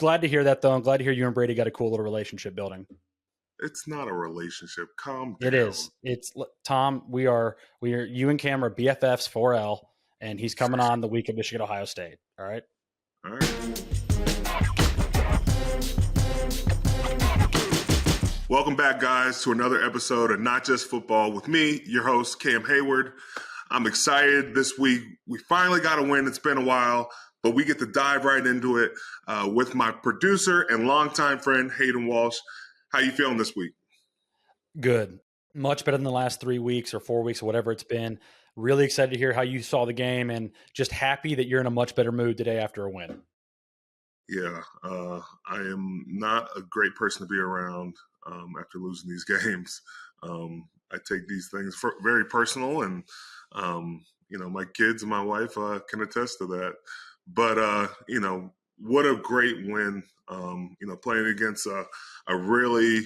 glad to hear that, though. I'm glad to hear you and Brady got a cool little relationship building. It's not a relationship. Calm down. It is. It's Tom. We are. You and Cam are BFFs 4L, and he's coming on the week of Michigan Ohio State. All right. All right. Welcome back, guys, to another episode of Not Just Football with me, your host, Cam Heyward. I'm excited this week. We finally got a win. It's been a while, but we get to dive right into it with my producer and longtime friend, Hayden Walsh. How you feeling this week? Good. Much better than the last 3 weeks or 4 weeks or whatever it's been. Really excited to hear how you saw the game and just happy that you're in a much better mood today after a win. Yeah, I am not a great person to be around after losing these games. I take these things very personal, and my kids and my wife can attest to that. But what a great win! Playing against a really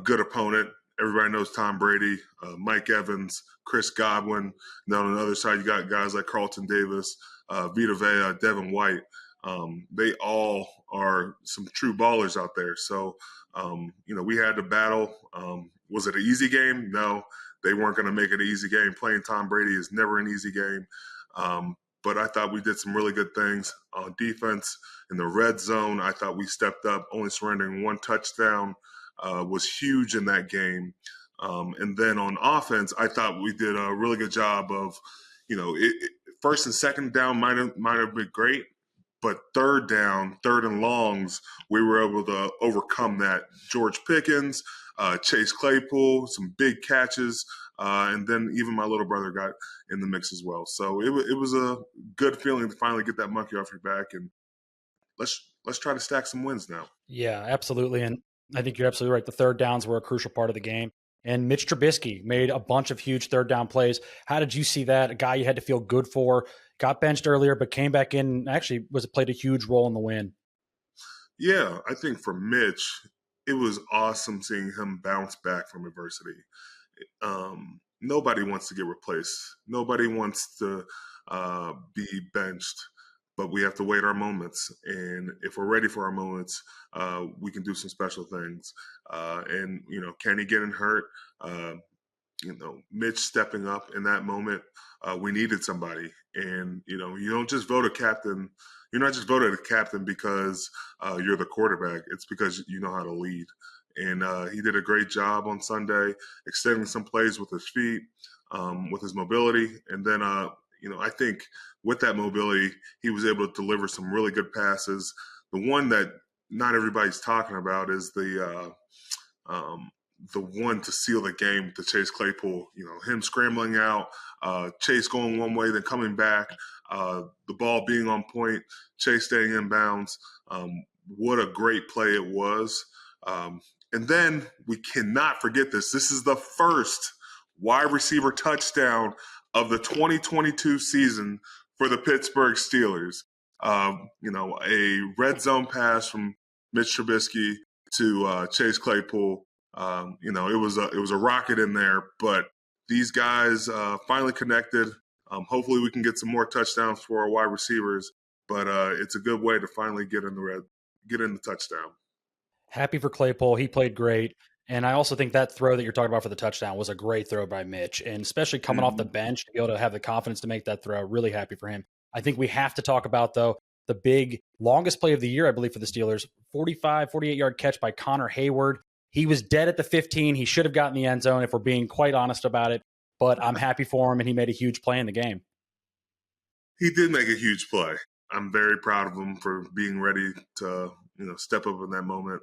good opponent. Everybody knows Tom Brady, Mike Evans, Chris Godwin. Then on the other side, you got guys like Carlton Davis, Vita Vea, Devin White. They all are some true ballers out there. So, we had to battle. Was it an easy game? No, they weren't going to make it an easy game. Playing Tom Brady is never an easy game. But I thought we did some really good things on defense. In the red zone, I thought we stepped up, only surrendering one touchdown was huge in that game. And then on offense, I thought we did a really good job of, first and second down might have been great. But third down, third and longs, we were able to overcome that. George Pickens, Chase Claypool, some big catches, and then even my little brother got in the mix as well. So it was a good feeling to finally get that monkey off your back, and let's try to stack some wins now. Yeah, absolutely. And I think you're absolutely right. The third downs were a crucial part of the game. And Mitch Trubisky made a bunch of huge third down plays. How did you see that? A guy you had to feel good for, got benched earlier, but came back in and actually played a huge role in the win. Yeah, I think for Mitch, it was awesome seeing him bounce back from adversity. Nobody wants to get replaced. Nobody wants to be benched, but we have to wait our moments. And if we're ready for our moments, we can do some special things. Kenny getting hurt, Mitch stepping up in that moment, we needed somebody. And, you don't just vote a captain. You're not just voted a captain because you're the quarterback. It's because you know how to lead. And he did a great job on Sunday, extending some plays with his feet, with his mobility. And then, I think with that mobility, he was able to deliver some really good passes. The one that not everybody's talking about is the one to seal the game to Chase Claypool. Him scrambling out, Chase going one way, then coming back, the ball being on point, Chase staying in bounds. What a great play it was. And then we cannot forget this. This is the first wide receiver touchdown of the 2022 season for the Pittsburgh Steelers. A red zone pass from Mitch Trubisky to Chase Claypool. It was a rocket in there, but these guys finally connected. Hopefully we can get some more touchdowns for our wide receivers, but it's a good way to finally get in the touchdown. Happy for Claypool. He played great. And I also think that throw that you're talking about for the touchdown was a great throw by Mitch, and especially coming off the bench to be able to have the confidence to make that throw. Really happy for him. I think we have to talk about, though, the big longest play of the year, I believe, for the Steelers, 48-yard catch by Connor Heyward. He was dead at the 15. He should have gotten the end zone if we're being quite honest about it, but I'm happy for him, and he made a huge play in the game. He did make a huge play. I'm very proud of him for being ready to, step up in that moment.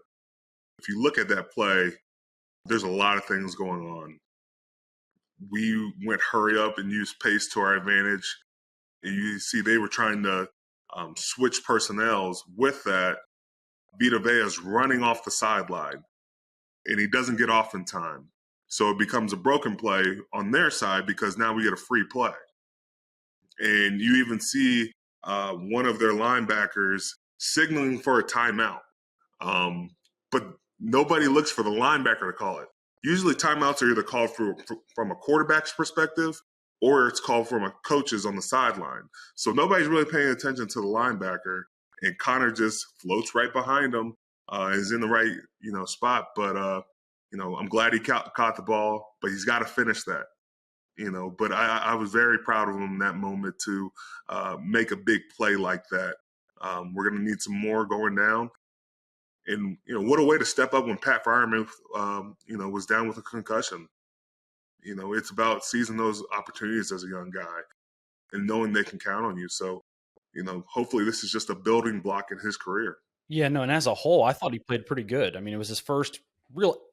If you look at that play, there's a lot of things going on. We went hurry up and used pace to our advantage. And you see they were trying to switch personnels. With that, Vita Vea's running off the sideline, and he doesn't get off in time. So it becomes a broken play on their side because now we get a free play. And you even see one of their linebackers signaling for a timeout. But nobody looks for the linebacker to call it. Usually timeouts are either called from a quarterback's perspective or it's called from a coach's on the sideline. So nobody's really paying attention to the linebacker. and Connor just floats right behind him, is in the right, spot. But, I'm glad he caught the ball, but he's got to finish that. But I was very proud of him in that moment to make a big play like that. We're going to need some more going down. And, what a way to step up when Pat Fireman, was down with a concussion. It's about seizing those opportunities as a young guy and knowing they can count on you. So, hopefully this is just a building block in his career. Yeah, no, and as a whole, I thought he played pretty good. I mean, it was his first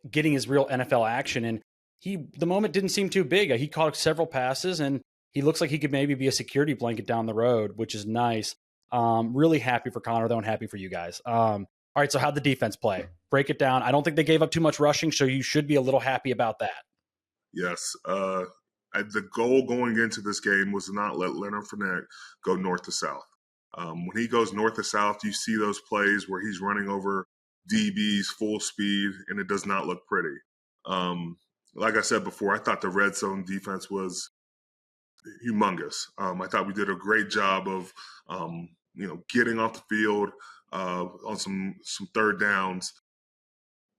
getting his real NFL action, and the moment didn't seem too big. He caught several passes, and he looks like he could maybe be a security blanket down the road, which is nice. Really happy for Connor, though, and happy for you guys. All right, so how'd the defense play? Break it down. I don't think they gave up too much rushing, so you should be a little happy about that. Yes. The goal going into this game was to not let Leonard Fournette go north to south. When he goes north to south, you see those plays where he's running over DBs full speed, and it does not look pretty. Like I said before, I thought the red zone defense was humongous. I thought we did a great job of, getting off the field on some third downs.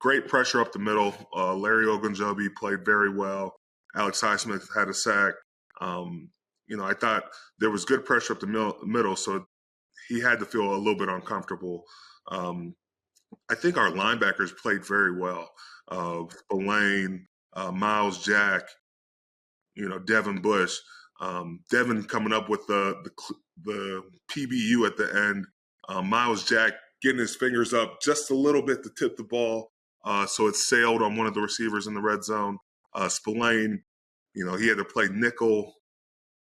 Great pressure up the middle. Larry Ogunjobi played very well. Alex Highsmith had a sack. I thought there was good pressure up the middle, so he had to feel a little bit uncomfortable. I think our linebackers played very well. Spillane, Miles Jack, Devin Bush. Devin coming up with the PBU at the end. Miles Jack getting his fingers up just a little bit to tip the ball. So it sailed on one of the receivers in the red zone. Spillane, he had to play nickel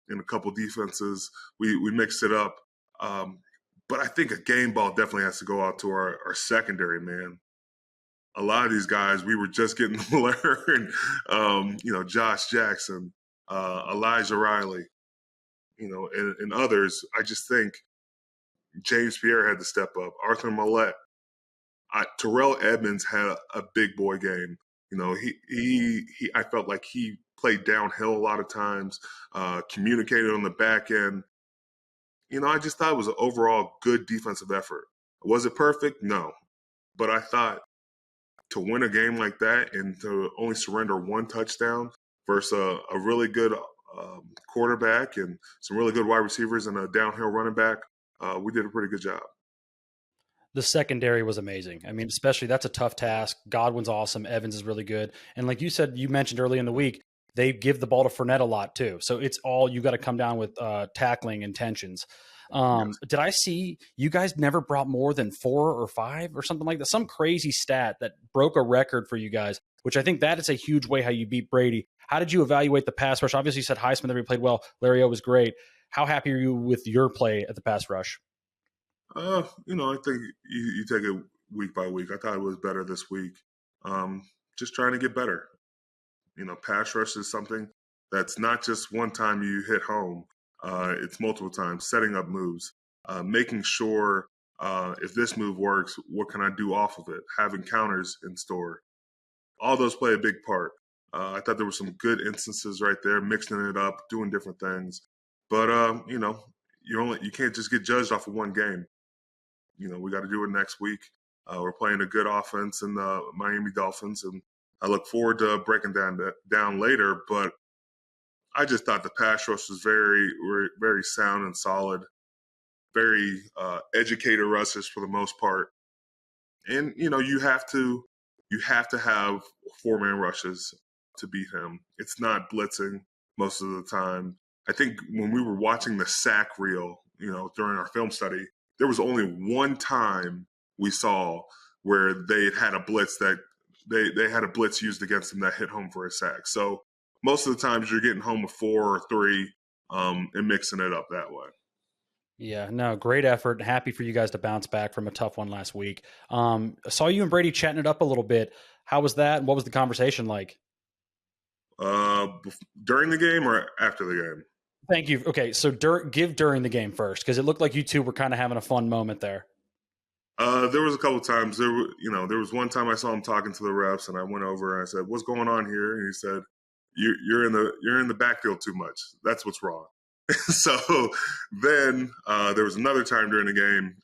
in a couple defenses. We mixed it up. But I think a game ball definitely has to go out to our secondary, man. A lot of these guys, we were just getting to learn, Josh Jackson, Elijah Riley, and others. I just think James Pierre had to step up. Arthur Millette. Terrell Edmonds had a big boy game. I felt like he played downhill a lot of times, communicated on the back end. I just thought it was an overall good defensive effort. Was it perfect? No. But I thought to win a game like that and to only surrender one touchdown versus a really good quarterback and some really good wide receivers and a downhill running back, we did a pretty good job. The secondary was amazing. I mean, especially that's a tough task. Godwin's awesome. Evans is really good. And like you said, you mentioned early in the week, they give the ball to Fournette a lot too. So it's all, you got to come down with tackling intentions. Yes. Did I see you guys never brought more than 4 or 5 or something like that? Some crazy stat that broke a record for you guys, which I think that is a huge way how you beat Brady. How did you evaluate the pass rush? Obviously you said Highsmith every played well. Larry O was great. How happy are you with your play at the pass rush? I think you take it week by week. I thought it was better this week. Just trying to get better. Pass rush is something that's not just one time you hit home. It's multiple times, setting up moves, making sure if this move works, what can I do off of it? Having counters in store. All those play a big part. I thought there were some good instances right there, mixing it up, doing different things. But, you can't just get judged off of one game. We got to do it next week. We're playing a good offense in the Miami Dolphins, and I look forward to breaking down later. But I just thought the pass rush was very, very sound and solid, very educated rushes for the most part. And you have to have 4-man rushes to beat him. It's not blitzing most of the time. I think when we were watching the sack reel, during our film study, there was only one time we saw where they had a blitz that they had a blitz used against them that hit home for a sack. So most of the times you're getting home with 4 or 3 and mixing it up that way. Yeah, no, great effort. Happy for you guys to bounce back from a tough one last week. I saw you and Brady chatting it up a little bit. How was that? And what was the conversation like? During the game or after the game? Thank you. Okay, so give during the game first, because it looked like you two were kind of having a fun moment there. There was a couple times. There was one time I saw him talking to the refs, and I went over and I said, "What's going on here?" And he said, "You're in the backfield too much. That's what's wrong." So then there was another time during the game.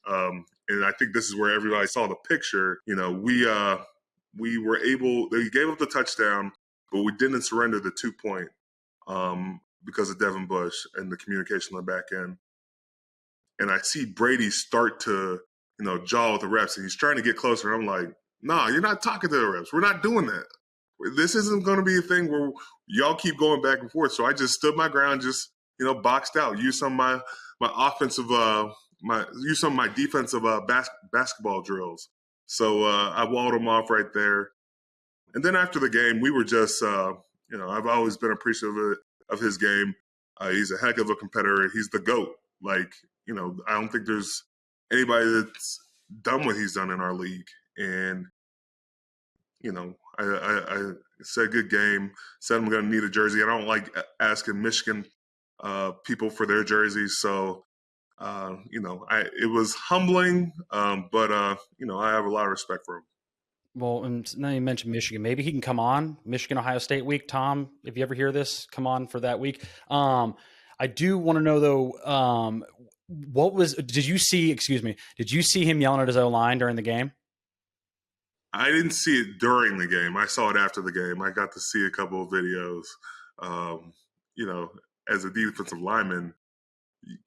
and I think this is where everybody saw the picture. We were able. They gave up the touchdown, but we didn't surrender the 2-point because of Devin Bush and the communication on the back end. And I see Brady start to, jaw with the refs, and he's trying to get closer. And I'm like, nah, you're not talking to the refs. We're not doing that. This isn't going to be a thing where y'all keep going back and forth. So I just stood my ground, just, boxed out, used some of my offensive, use some of my defensive basketball drills. So I walled him off right there. And then after the game, we were just, I've always been appreciative of his game. He's a heck of a competitor. He's the GOAT. Like, I don't think there's anybody that's done what he's done in our league. And, I said good game, said I'm going to need a jersey. I don't like asking Michigan people for their jerseys. So, it was humbling, but I have a lot of respect for him. Well, and now you mentioned Michigan. Maybe he can come on Michigan Ohio State week. Tom, if you ever hear this, come on for that week. I do want to know though, did you see him yelling at his O-line during the game? I didn't see it during the game. I saw it after the game. I got to see a couple of videos. As a defensive lineman,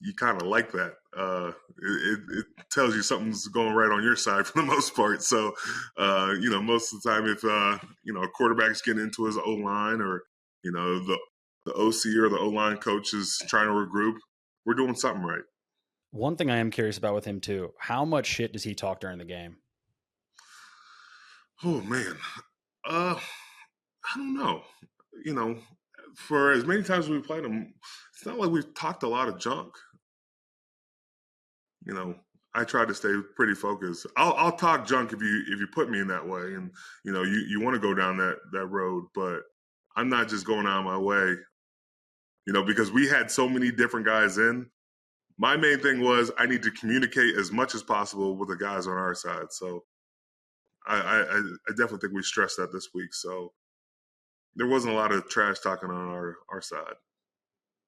you kind of like that. It tells you something's going right on your side for the most part. So, most of the time, if a quarterback's getting into his O-line, or the OC or the O-line coach is trying to regroup, we're doing something right. One thing I am curious about with him too: how much shit does he talk during the game? Oh man, I don't know. For as many times as we played him, it's not like we've talked a lot of junk. I try to stay pretty focused. I'll talk junk if you put me in that way, and you want to go down that road, but I'm not just going out of my way. Because we had so many different guys in. My main thing was I need to communicate as much as possible with the guys on our side. So I definitely think we stressed that this week. So there wasn't a lot of trash talking on our side.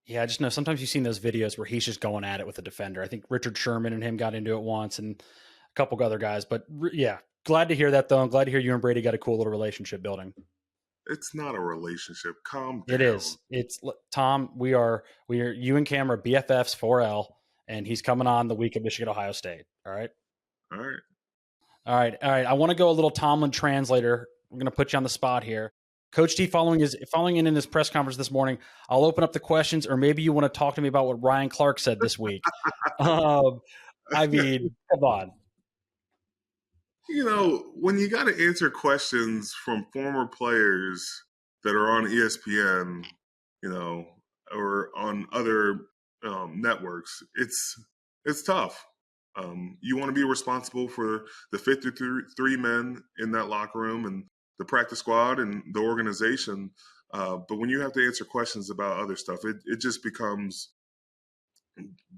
Yeah, I just know sometimes you've seen those videos where he's just going at it with the defender. I think Richard Sherman and him got into it once, and a couple of other guys. But yeah, glad to hear that though. I'm glad to hear you and Brady got a cool little relationship building. It's not a relationship. Calm down. It is. It's Tom. We are you and Cam are BFFs 4L, and he's coming on the week of Michigan Ohio State. All right. All right. All right. All right. I want to go a little Tomlin translator. We're going to put you on the spot here. Coach T following in his press conference this morning. I'll open up the questions, or maybe you want to talk to me about what Ryan Clark said this week. I mean, come on. When you got to answer questions from former players that are on ESPN, or on other networks, it's tough. You want to be responsible for the 53 men in that locker room and the practice squad and the organization. But when you have to answer questions about other stuff, it just becomes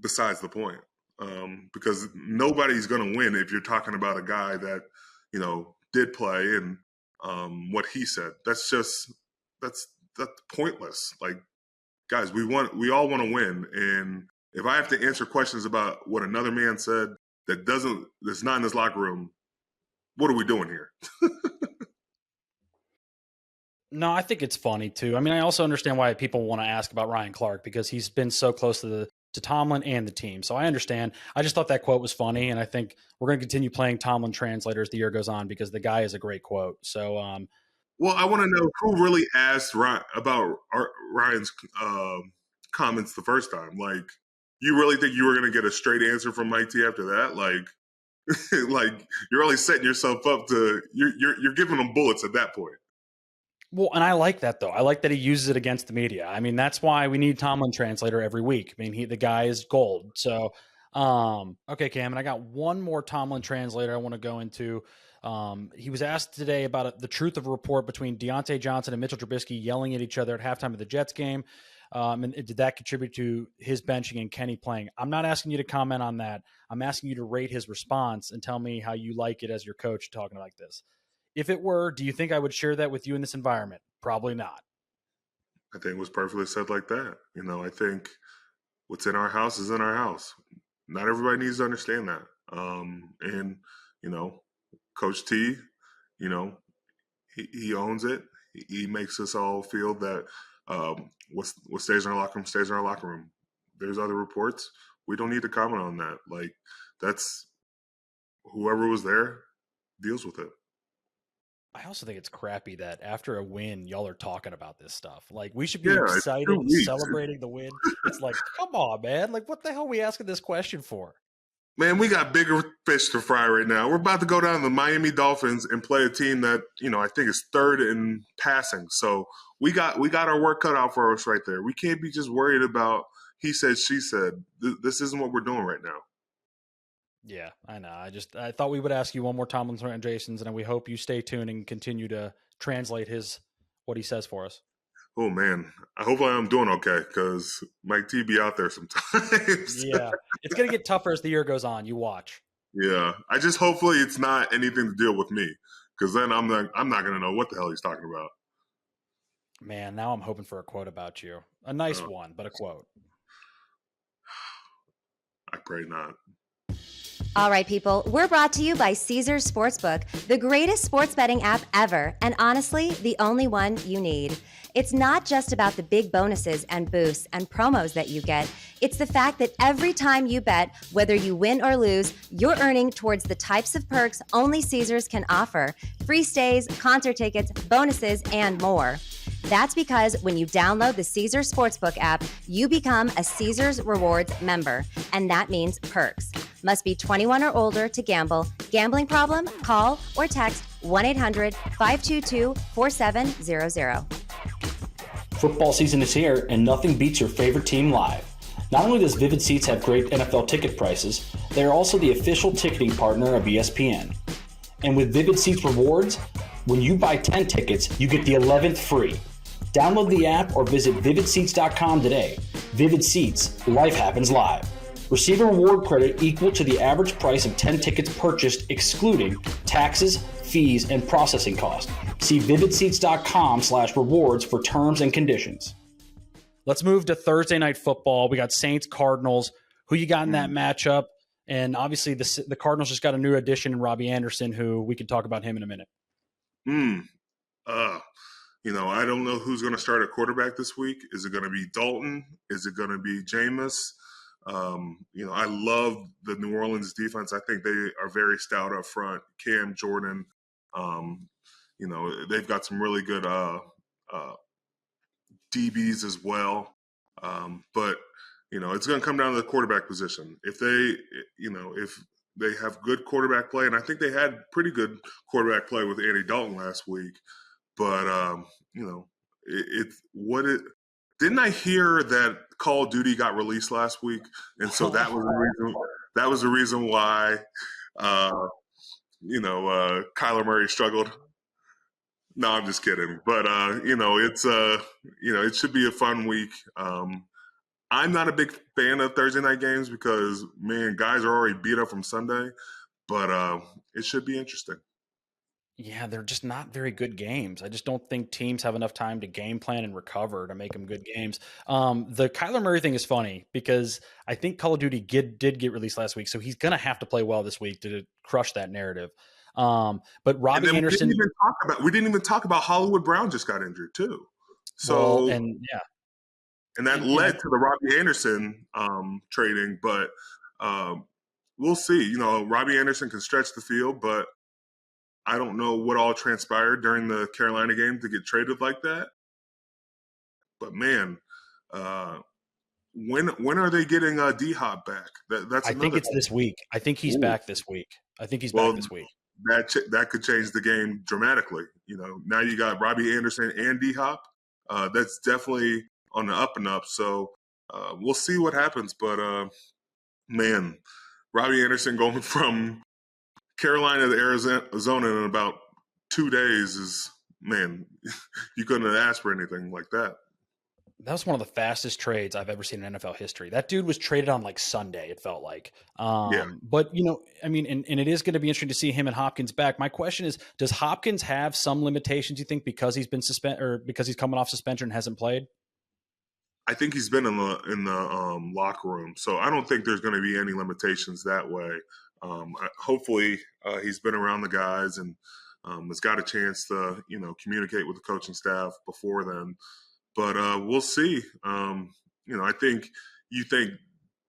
besides the point. Because nobody's going to win if you're talking about a guy that, did play and what he said. That's pointless. Like, guys, we all want to win. And if I have to answer questions about what another man said that's not in this locker room, what are we doing here? No, I think it's funny too. I mean, I also understand why people want to ask about Ryan Clark because he's been so close to Tomlin and the team. So I understand. I just thought that quote was funny, and I think we're going to continue playing Tomlin translator as the year goes on because the guy is a great quote. So, well, I want to know who really asked about Ryan's comments the first time. Like, you really think you were going to get a straight answer from Mike T after that? Like, like you're only setting yourself up you're giving them bullets at that point. Well, and I like that, though. I like that he uses it against the media. I mean, that's why we need Tomlin translator every week. I mean, the guy is gold. So, okay, Cam, and I got one more Tomlin translator I want to go into. He was asked today about the truth of a report between Deontay Johnson and Mitchell Trubisky yelling at each other at halftime of the Jets game. And did that contribute to his benching and Kenny playing? I'm not asking you to comment on that. I'm asking you to rate his response and tell me how you like it as your coach talking like this. If it were, do you think I would share that with you in this environment? Probably not. I think it was perfectly said like that. I think what's in our house is in our house. Not everybody needs to understand that. And, Coach T, he owns it. He makes us all feel that what stays in our locker room stays in our locker room. There's other reports. We don't need to comment on that. Like, that's whoever was there deals with it. I also think it's crappy that after a win, y'all are talking about this stuff. Like, we should be Yeah, excited and celebrating the win. It's like, come on, man. Like, what the hell are we asking this question for? Man, we got bigger fish to fry right now. We're about to go down to the Miami Dolphins and play a team that, I think is third in passing. So we got our work cut out for us right there. We can't be just worried about he said, she said. This isn't what we're doing right now. Yeah, I know. I thought we would ask you one more Tomlin Translations, and we hope you stay tuned and continue to translate what he says for us. Oh, man. Hopefully I'm doing okay because Mike T be out there sometimes. Yeah. It's going to get tougher as the year goes on. You watch. Yeah. Hopefully it's not anything to deal with me because then I'm not going to know what the hell he's talking about. Man, now I'm hoping for a quote about you. A nice one, but a quote. I pray not. All right, people, we're brought to you by Caesars Sportsbook, the greatest sports betting app ever, and honestly, the only one you need. It's not just about the big bonuses and boosts and promos that you get. It's the fact that every time you bet, whether you win or lose, you're earning towards the types of perks only Caesars can offer. Free stays, concert tickets, bonuses, and more. That's because when you download the Caesars Sportsbook app, you become a Caesars Rewards member, and that means perks. Must be 21 or older to gamble. Gambling problem? Call or text 1-800-522-4700. Football season is here, and nothing beats your favorite team live. Not only does Vivid Seats have great NFL ticket prices, they are also the official ticketing partner of ESPN. And with Vivid Seats Rewards, when you buy 10 tickets, you get the 11th free. Download the app or visit vividseats.com today. Vivid Seats, life happens live. Receive a reward credit equal to the average price of 10 tickets purchased, excluding taxes, fees, and processing costs. See vividseats.com/rewards for terms and conditions. Let's move to Thursday Night Football. We got Saints Cardinals. Who you got in that matchup? And obviously the Cardinals just got a new addition in Robbie Anderson, who we can talk about him in a minute. I don't know who's going to start at quarterback this week. Is it going to be Dalton? Is it going to be Jameis? I love the New Orleans defense. I think they are very stout up front. Cam, Jordan, they've got some really good DBs as well. But it's going to come down to the quarterback position. If they have good quarterback play, and I think they had pretty good quarterback play with Andy Dalton last week. But didn't I hear that Call of Duty got released last week, and so that was the reason why Kyler Murray struggled. No, I'm just kidding. But it should be a fun week. I'm not a big fan of Thursday night games because, man, guys are already beat up from Sunday. But it should be interesting. Yeah, they're just not very good games. I just don't think teams have enough time to game plan and recover to make them good games. The Kyler Murray thing is funny because I think Call of Duty did get released last week, so he's going to have to play well this week to crush that narrative. But Robbie Anderson, we didn't even talk about Hollywood Brown just got injured too. So and that led to the Robbie Anderson trading. But we'll see. Robbie Anderson can stretch the field, but I don't know what all transpired during the Carolina game to get traded like that. But man, when are they getting D-Hop back? I think it's this week. I think he's back this week. Back this week. That could change the game dramatically. Now you got Robbie Anderson and D-Hop. That's definitely on the up and up. So we'll see what happens. But man, Robbie Anderson going from Carolina to Arizona in about 2 days is, man, you couldn't have asked for anything like that. That was one of the fastest trades I've ever seen in NFL history. That dude was traded on like Sunday, it felt like. But, and it is going to be interesting to see him and Hopkins back. My question is, does Hopkins have some limitations, you think, because he's been suspended or because he's coming off suspension and hasn't played? I think he's been in the locker room. So I don't think there's going to be any limitations that way. Hopefully he's been around the guys and has got a chance to, communicate with the coaching staff before then. But we'll see. I think you think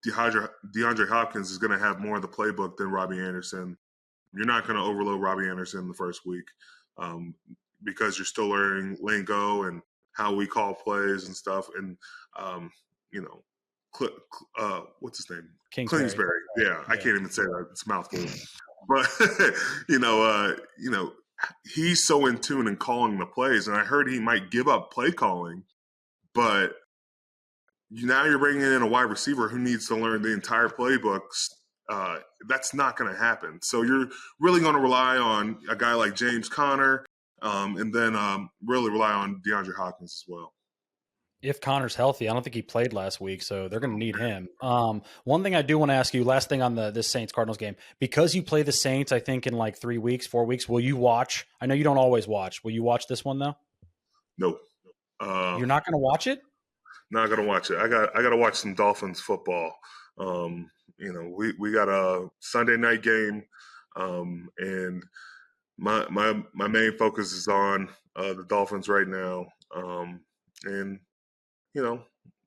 DeAndre Hopkins is going to have more of the playbook than Robbie Anderson. You're not going to overload Robbie Anderson the first week because you're still learning lingo and how we call plays and stuff. And, what's his name? Kingsbury. Yeah, I can't even say that. It's a mouthful. But, he's so in tune in calling the plays. And I heard he might give up play calling, but now you're bringing in a wide receiver who needs to learn the entire playbooks. That's not going to happen. So you're really going to rely on a guy like James Conner and then really rely on DeAndre Hopkins as well. If Connor's healthy, I don't think he played last week, so they're going to need him. One thing I do want to ask you, last thing on this Saints-Cardinals game, because you play the Saints, I think, in like 4 weeks, will you watch? I know you don't always watch. Will you watch this one, though? No. You're not going to watch it? Not going to watch it. I got to watch some Dolphins football. We got a Sunday night game, and my main focus is on the Dolphins right now.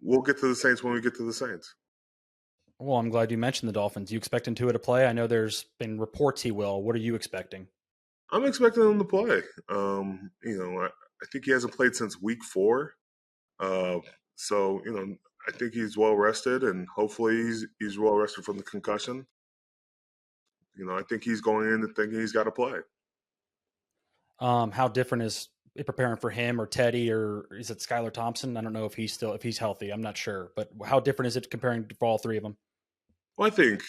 We'll get to the Saints when we get to the Saints. Well, I'm glad you mentioned the Dolphins. You expecting Tua to play? I know there's been reports he will. What are you expecting? I'm expecting him to play. I think he hasn't played since week 4. So, I think he's well rested, and hopefully he's well rested from the concussion. I think he's going in and thinking he's got to play. How different is it preparing for him or Teddy, or is it Skylar Thompson? I don't know if he's healthy. I'm not sure, but how different is it comparing for all 3 of them? Well, I think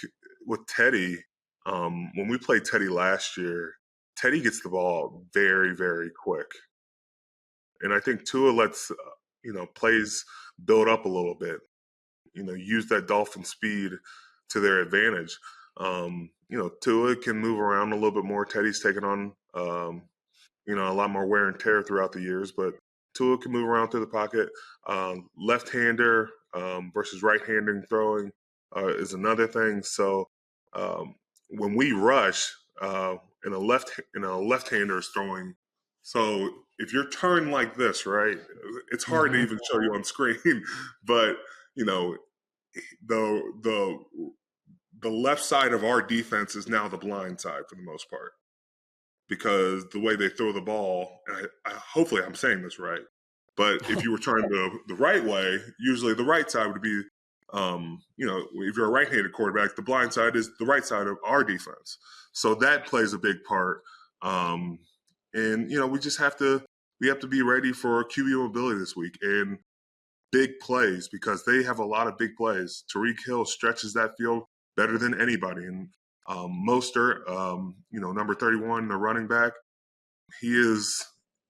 with Teddy, when we played Teddy last year, Teddy gets the ball very, very quick. And I think Tua lets, plays build up a little bit, use that Dolphin speed to their advantage. Tua can move around a little bit more. Teddy's taken on, a lot more wear and tear throughout the years, but Tua can move around through the pocket. Left-hander versus right-hander throwing is another thing. So when we rush, and a left-hander is throwing. So if you're turned like this, right, it's hard to even show you on screen, but the left side of our defense is now the blind side for the most part, because the way they throw the ball, and hopefully I'm saying this right, but if you were turned the right way, usually the right side would be, if you're a right-handed quarterback, the blind side is the right side of our defense. So that plays a big part. And we just have to be ready for QB mobility this week and big plays, because they have a lot of big plays. Tyreek Hill stretches that field better than anybody. And Mostert, number 31, the running back, he is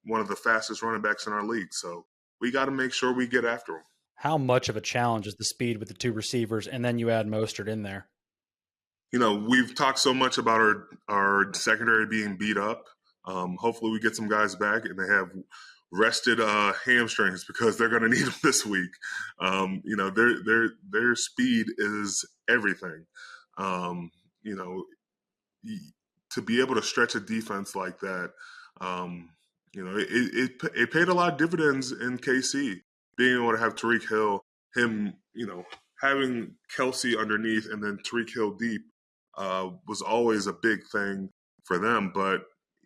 one of the fastest running backs in our league. So we got to make sure we get after him. How much of a challenge is the speed with the 2 receivers, and then you add Mostert in there? We've talked so much about our secondary being beat up. Hopefully we get some guys back and they have rested hamstrings, because they're going to need them this week. Their speed is everything. To be able to stretch a defense like that, it paid a lot of dividends in KC. Being able to have Tyreek Hill, having Kelsey underneath and then Tyreek Hill deep was always a big thing for them. But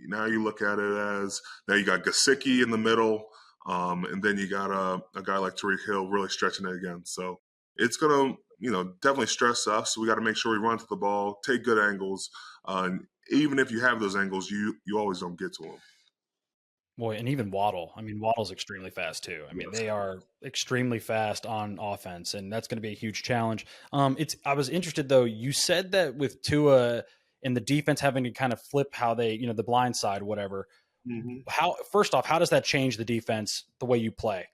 now you look at it as, now you got Gesicki in the middle, and then you got a guy like Tyreek Hill really stretching it again. So it's going to, definitely stress us. So we got to make sure we run to the ball, take good angles. Even if you have those angles, you always don't get to them. Boy, and even Waddle. I mean, Waddle's extremely fast too. I mean, they are extremely fast on offense, and that's going to be a huge challenge. I was interested though. You said that with Tua and the defense having to kind of flip how they, the blind side, whatever. Mm-hmm. First off, how does that change the defense, the way you play?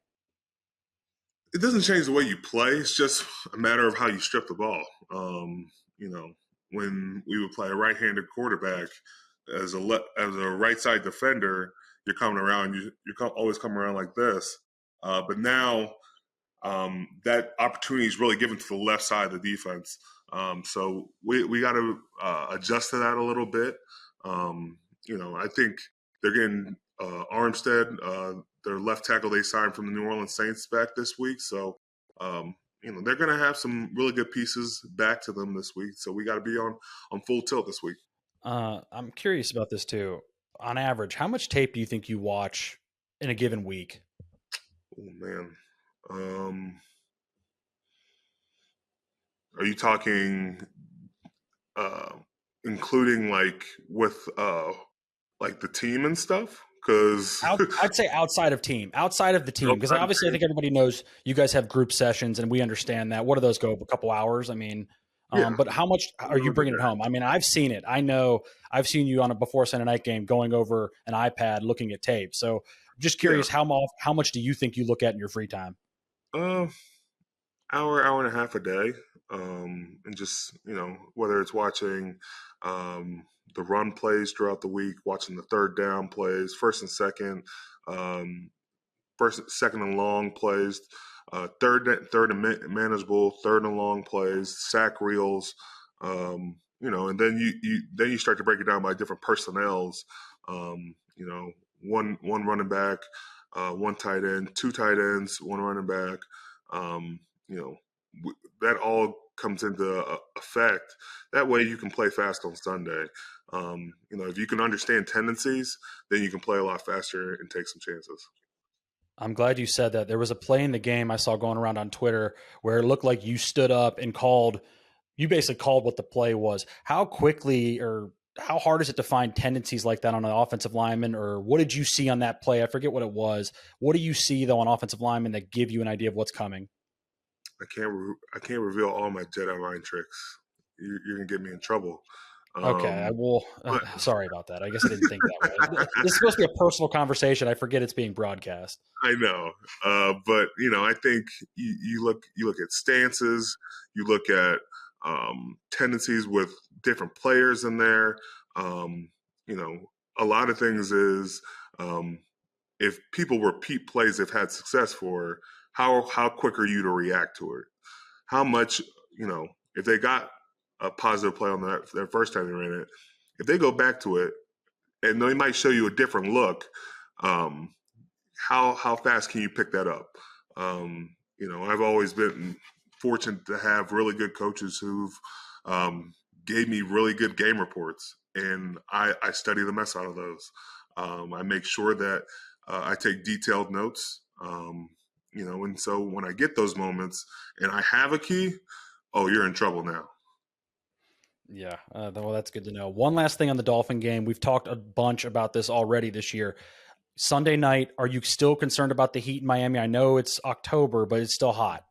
It doesn't change the way you play. It's just a matter of how you strip the ball. When we would play a right-handed quarterback as a right side defender, you're coming around, you're always coming around like this. But now that opportunity is really given to the left side of the defense. So we got to adjust to that a little bit. I think they're getting Armstead, their left tackle they signed from the New Orleans Saints back this week. So, they're going to have some really good pieces back to them this week. So we got to be on full tilt this week. I'm curious about this too. On average, how much tape do you think you watch in a given week? Oh, man. Are you talking including like with like the team and stuff? Because I'd say outside of the team, because obviously I think everybody knows you guys have group sessions and we understand that. What do those go a couple hours? I mean, but how much are you bringing it home? I mean, I've seen it. I know I've seen you on a before Sunday night game going over an iPad looking at tape. So I'm just curious, how much do you think you look at in your free time? Hour and a half a day. And just, whether it's watching the run plays throughout the week, watching the third down plays, first and second and long plays, third and manageable, third and long plays, sack reels, and then you start to break it down by different personnels. One running back, one tight end, two tight ends, one running back. That all comes into effect. That way you can play fast on Sunday. If you can understand tendencies, then you can play a lot faster and take some chances. I'm glad you said that. There was a play in the game I saw going around on Twitter where it looked like you stood up and you basically called what the play was. How quickly or how hard is it to find tendencies like that on an offensive lineman, or what did you see on that play? I forget what it was. What do you see though on offensive linemen that give you an idea of what's coming? I can't reveal all my Jedi mind tricks. You're gonna get me in trouble. Okay, I will. Sorry about that. I guess I didn't think that way. This is supposed to be a personal conversation. I forget it's being broadcast. I know, but I think you look at stances, you look at tendencies with different players in there. A lot of things is if people repeat plays they've had success for. How quick are you to react to it? How much, if they got a positive play on their first time they ran it, if they go back to it and they might show you a different look, how fast can you pick that up? I've always been fortunate to have really good coaches who've gave me really good game reports, and I study the mess out of those. I make sure that I take detailed notes. And so when I get those moments and I have a key, you're in trouble now. Yeah, well, that's good to know. One last thing on the Dolphin game. We've talked a bunch about this already this year. Sunday night, are you still concerned about the heat in Miami? I know it's October, but it's still hot.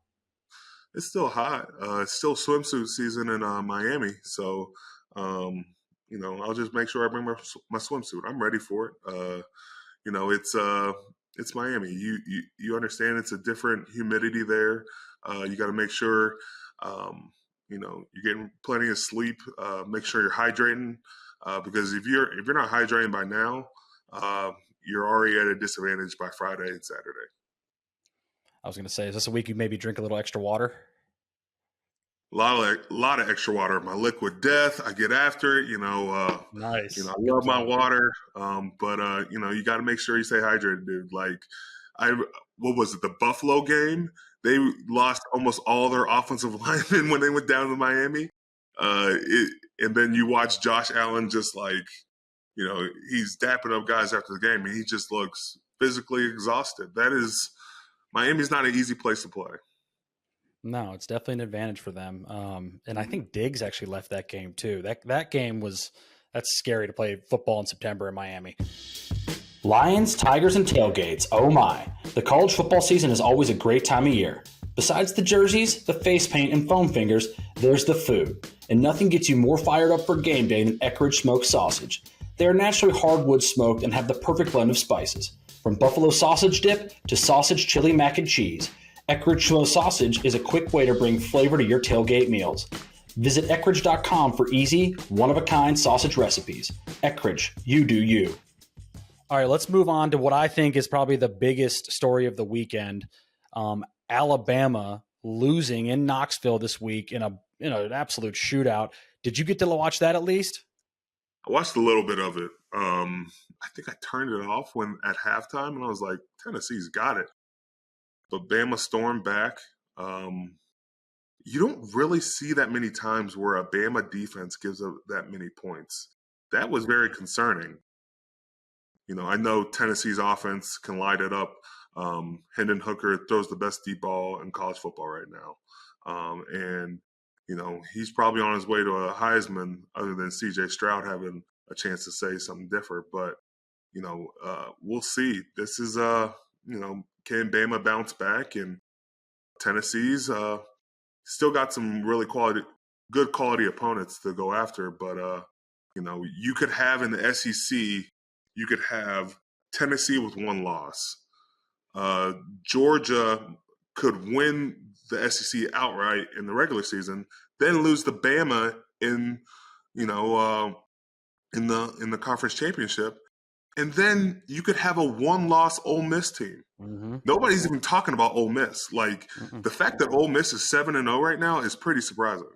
It's still hot. It's still swimsuit season in Miami. So, I'll just make sure I bring my swimsuit. I'm ready for it. It's Miami. You understand it's a different humidity there. You got to make sure, you're getting plenty of sleep. Make sure you're hydrating, because if you're not hydrating by now, you're already at a disadvantage by Friday and Saturday. I was going to say, is this a week you maybe drink a little extra water? A lot of extra water. My liquid death. I get after it. Nice. I love my water. But you got to make sure you stay hydrated, dude. Like, what was it? The Buffalo game. They lost almost all their offensive linemen when they went down to Miami. And then you watch Josh Allen just like, he's dapping up guys after the game, and he just looks physically exhausted. Miami's not an easy place to play. No, it's definitely an advantage for them. And I think Diggs actually left that game too. That game that's scary to play football in September in Miami. Lions, Tigers, and tailgates. Oh my. The college football season is always a great time of year. Besides the jerseys, the face paint, and foam fingers, there's the food. And nothing gets you more fired up for game day than Eckrich smoked sausage. They are naturally hardwood smoked and have the perfect blend of spices. From buffalo sausage dip to sausage chili mac and cheese, Eckrich smoked sausage is a quick way to bring flavor to your tailgate meals. Visit Eckrich.com for easy, one-of-a-kind sausage recipes. Eckrich, you do you. All right, let's move on to what I think is probably the biggest story of the weekend. Alabama losing in Knoxville this week in an absolute shootout. Did you get to watch that at least? I watched a little bit of it. I think I turned it off at halftime, and I was like, Tennessee's got it. But Bama stormed back. You don't really see that many times where a Bama defense gives up that many points. That was very concerning. I know Tennessee's offense can light it up. Hendon Hooker throws the best deep ball in college football right now. And he's probably on his way to a Heisman other than C.J. Stroud having a chance to say something different. But, we'll see. This is, can Bama bounce back? And Tennessee's still got some really good quality opponents to go after. But, you could have in the SEC, you could have Tennessee with one loss. Georgia could win the SEC outright in the regular season, then lose to Bama in the conference championship, and then you could have a one-loss Ole Miss team. Mm-hmm. Nobody's even talking about Ole Miss. The fact that Ole Miss is 7-0 right now is pretty surprising.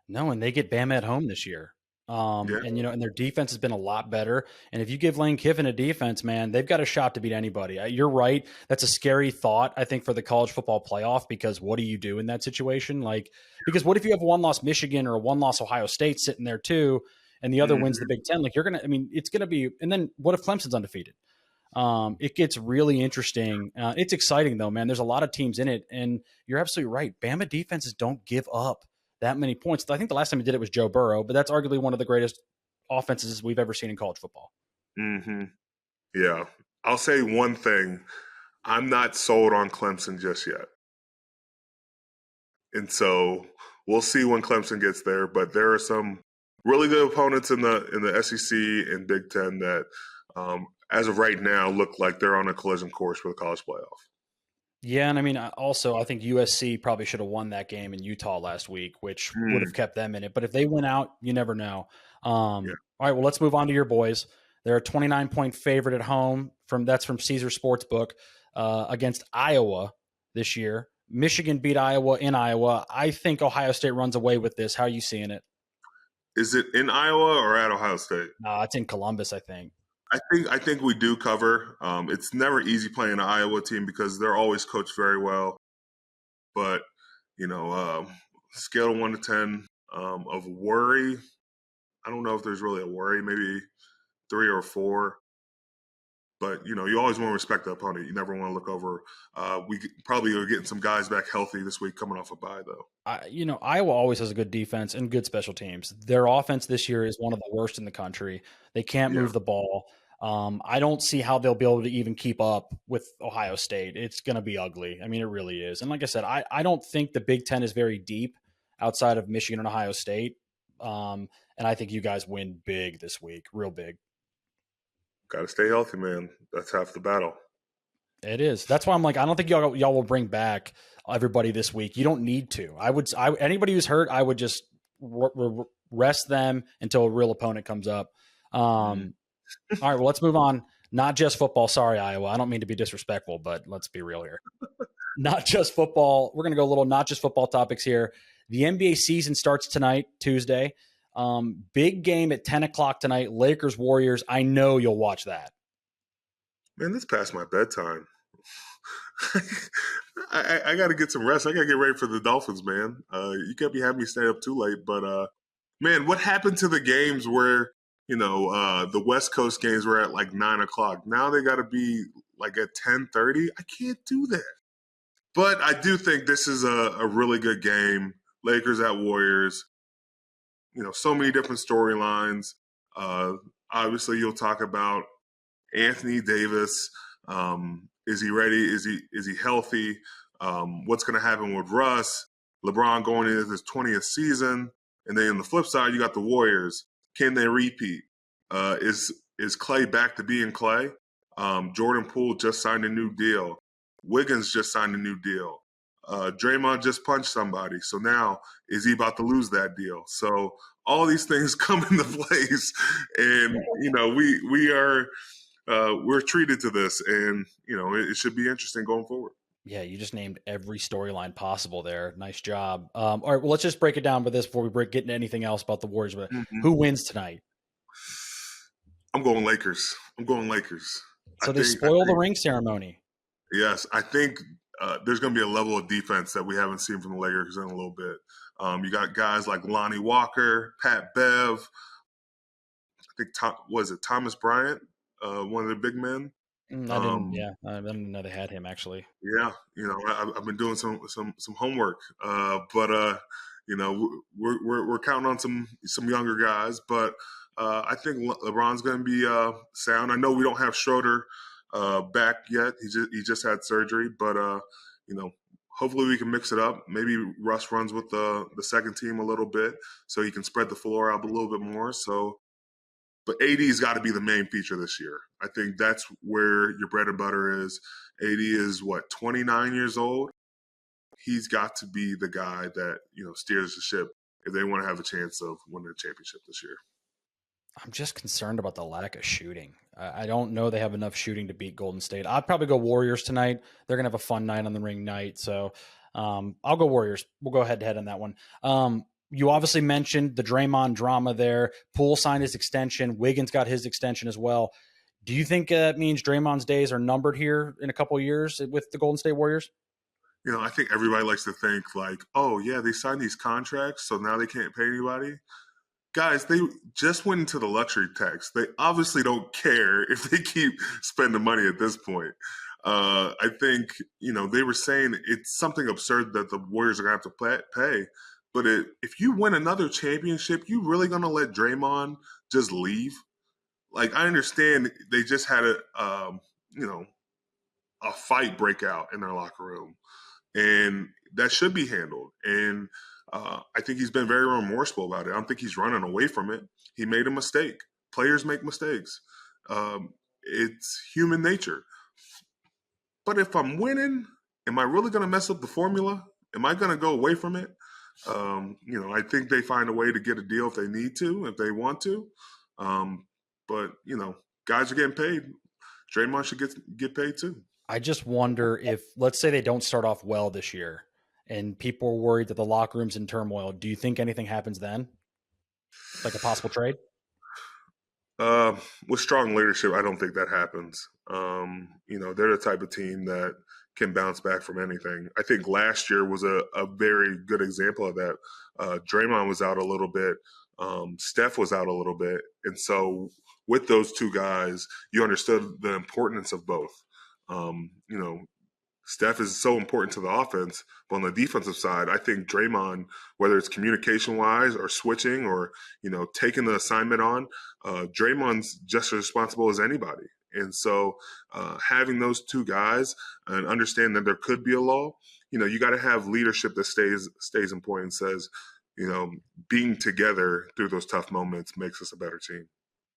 No, and they get Bama at home this year. And their defense has been a lot better. And if you give Lane Kiffin a defense, man, they've got a shot to beat anybody. You're right. That's a scary thought, I think, for the college football playoff, because what do you do in that situation? Because what if you have a one-loss Michigan or a one-loss Ohio State sitting there too, and the other wins the Big Ten? It's going to be, and then what if Clemson's undefeated? It gets really interesting. It's exciting though, man. There's a lot of teams in it, and you're absolutely right. Bama defenses don't give up that many points. I think the last time he did it was Joe Burrow, but that's arguably one of the greatest offenses we've ever seen in college football. Mm-hmm. Yeah. I'll say one thing. I'm not sold on Clemson just yet. And so we'll see when Clemson gets there, but there are some really good opponents in the SEC and Big Ten that, as of right now, look like they're on a collision course for the college playoff. Yeah, and I think USC probably should have won that game in Utah last week, which would have kept them in it. But if they went out, you never know. All right, well, let's move on to your boys. They're a 29-point favorite at home. That's from Caesar Sportsbook against Iowa this year. Michigan beat Iowa in Iowa. I think Ohio State runs away with this. How are you seeing it? Is it in Iowa or at Ohio State? It's in Columbus, I think. I think we do cover. It's never easy playing an Iowa team because they're always coached very well. But, scale of 1 to 10 of worry, I don't know if there's really a worry, maybe 3 or 4. But, you always want to respect the opponent. You never want to look over. We probably are getting some guys back healthy this week coming off a bye, though. Iowa always has a good defense and good special teams. Their offense this year is one of the worst in the country. They can't move the ball. I don't see how they'll be able to even keep up with Ohio State. It's going to be ugly. It really is. And like I said, I don't think the Big Ten is very deep outside of Michigan and Ohio State. And I think you guys win big this week, real big. Got to stay healthy, man. That's half the battle. It is. That's why I'm like, I don't think y'all will bring back everybody this week. You don't need to. Anybody who's hurt, I would just rest them until a real opponent comes up. All right, well, let's move on. Not just football. Sorry, Iowa. I don't mean to be disrespectful, but let's be real here. Not just football. We're going to go a little not just football topics here. The NBA season starts tonight, Tuesday. Big game at 10 o'clock tonight, Lakers-Warriors. I know you'll watch that. Man, this past my bedtime. I got to get some rest. I got to get ready for the Dolphins, man. You can't be having me stay up too late. But, man, what happened to the games where – the West Coast games were at like 9 o'clock. Now they got to be like at 10:30. I can't do that. But I do think this is a really good game. Lakers at Warriors. So many different storylines. Obviously, you'll talk about Anthony Davis. Is he ready? Is he healthy? What's going to happen with Russ? LeBron going into his 20th season. And then on the flip side, you got the Warriors. Can they repeat? Is Clay back to being Clay? Jordan Poole just signed a new deal. Wiggins just signed a new deal. Draymond just punched somebody. So now, is he about to lose that deal? So all these things come into place. And, we're treated to this. And, it should be interesting going forward. Yeah, you just named every storyline possible there. Nice job. All right, well, let's just break it down with this before we get into anything else about the Warriors. But Mhm. who wins tonight? I'm going Lakers. I'm going Lakers. So they spoil the ring ceremony. Yes, I think there's going to be a level of defense that we haven't seen from the Lakers in a little bit. You got guys like Lonnie Walker, Pat Bev. I think Thomas Bryant, one of the big men. I didn't know they had him actually. Yeah, I've been doing some homework, but we're counting on some younger guys, but I think LeBron's going to be sound. I know we don't have Schroeder back yet; he just had surgery, but hopefully we can mix it up. Maybe Russ runs with the second team a little bit, so he can spread the floor out a little bit more. So. But AD's got to be the main feature this year. I think that's where your bread and butter is. AD is, 29 years old? He's got to be the guy that, steers the ship if they want to have a chance of winning the championship this year. I'm just concerned about the lack of shooting. I don't know they have enough shooting to beat Golden State. I'd probably go Warriors tonight. They're going to have a fun night on the ring night. So I'll go Warriors. We'll go head-to-head on that one. You obviously mentioned the Draymond drama there. Poole signed his extension. Wiggins got his extension as well. Do you think that means Draymond's days are numbered here in a couple of years with the Golden State Warriors? I think everybody likes to think like, oh, yeah, they signed these contracts, so now they can't pay anybody. Guys, they just went into the luxury tax. They obviously don't care if they keep spending money at this point. I think, they were saying it's something absurd that the Warriors are going to have to pay. But if you win another championship, you really going to let Draymond just leave? Like, I understand they just had a fight break out in their locker room. And that should be handled. And I think he's been very remorseful about it. I don't think he's running away from it. He made a mistake. Players make mistakes. It's human nature. But if I'm winning, am I really going to mess up the formula? Am I going to go away from it? I think they find a way to get a deal if they need to, if they want to. But guys are getting paid. Draymond should get paid too. I just wonder if, let's say they don't start off well this year and people are worried that the locker room's in turmoil. Do you think anything happens then? Like a possible trade? With strong leadership, I don't think that happens. They're the type of team that can bounce back from anything. I think last year was a very good example of that. Draymond was out a little bit. Steph was out a little bit. And so with those two guys, you understood the importance of both. Steph is so important to the offense, but on the defensive side, I think Draymond, whether it's communication-wise or switching or, taking the assignment on, Draymond's just as responsible as anybody. And so having those two guys and understand that there could be a lull, you got to have leadership that stays in point and says, being together through those tough moments makes us a better team.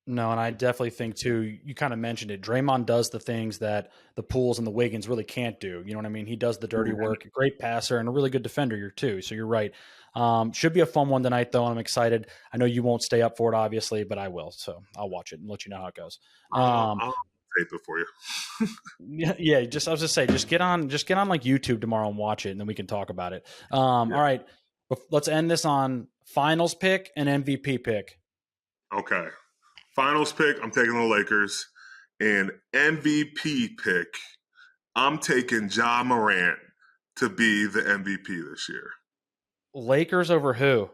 No, and I definitely think, too, you kind of mentioned it. Draymond does the things that the Pooles and the Wiggins really can't do. You know what I mean? He does the dirty work, a great passer, and a really good defender, too. So you're right. Should be a fun one tonight, though, and I'm excited. I know you won't stay up for it, obviously, but I will. So I'll watch it and let you know how it goes. I'll tape it for you. yeah. I was just say, just get on like YouTube tomorrow and watch it, and then we can talk about it. All right. Let's end this on finals pick and MVP pick. Okay. Finals pick, I'm taking the Lakers. And MVP pick, I'm taking Ja Morant to be the MVP this year. Lakers over who?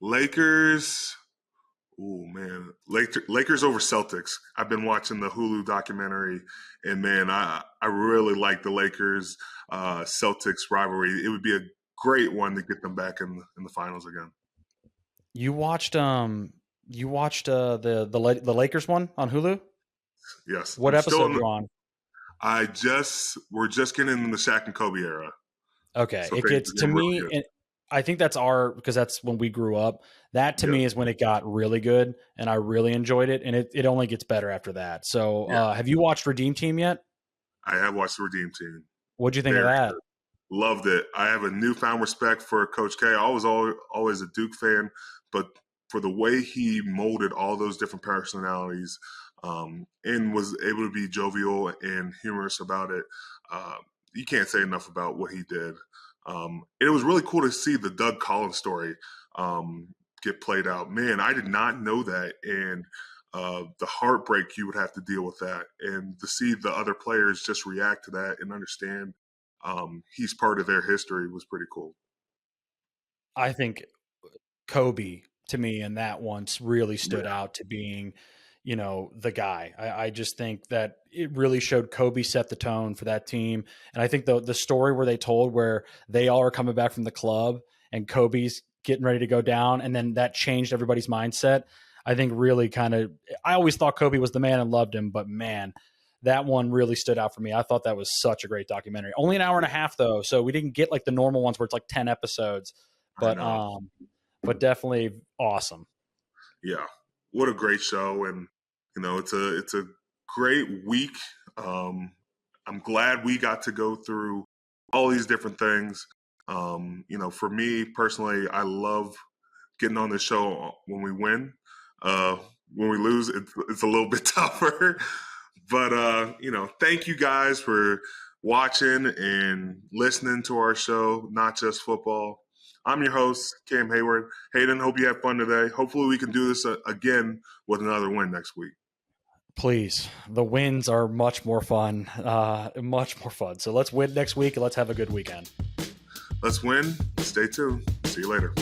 Lakers. Oh, man. Lakers over Celtics. I've been watching the Hulu documentary, and, man, I really like the Lakers Celtics rivalry. It would be a great one to get them back in the finals again. You watched the Lakers one on Hulu? Yes. What episode are you on? We're just getting in the Shaq and Kobe era. Okay. So it gets to me, and I think that's because that's when we grew up. That to me is when it got really good, and I really enjoyed it, and it only gets better after that. So have you watched Redeem Team yet? I have watched the Redeem Team. What'd you think of that? Good. Loved it. I have a newfound respect for Coach K. I was always a Duke fan, but for the way he molded all those different personalities and was able to be jovial and humorous about it, you can't say enough about what he did. It was really cool to see the Doug Collins story get played out. Man, I did not know that, and the heartbreak you would have to deal with that, and to see the other players just react to that and understand he's part of their history was pretty cool. I think Kobe, to me, in that once really stood out to being, the guy. I just think that it really showed Kobe set the tone for that team. And I think the story where they told where they all are coming back from the club and Kobe's getting ready to go down, and then that changed everybody's mindset. I think really I always thought Kobe was the man and loved him, but man, that one really stood out for me. I thought that was such a great documentary. Only an hour and a half though, so we didn't get like the normal ones where it's like 10 episodes, but definitely awesome. Yeah, what a great show, and it's a great week. I'm glad we got to go through all these different things. For me personally, I love getting on the show when we win. When we lose, it's a little bit tougher. But thank you guys for watching and listening to our show, Not Just Football. I'm your host, Cam Heyward. Hayden, hope you have fun today. Hopefully we can do this again with another win next week. Please. The wins are much more fun. So let's win next week and let's have a good weekend. Let's win. Stay tuned. See you later.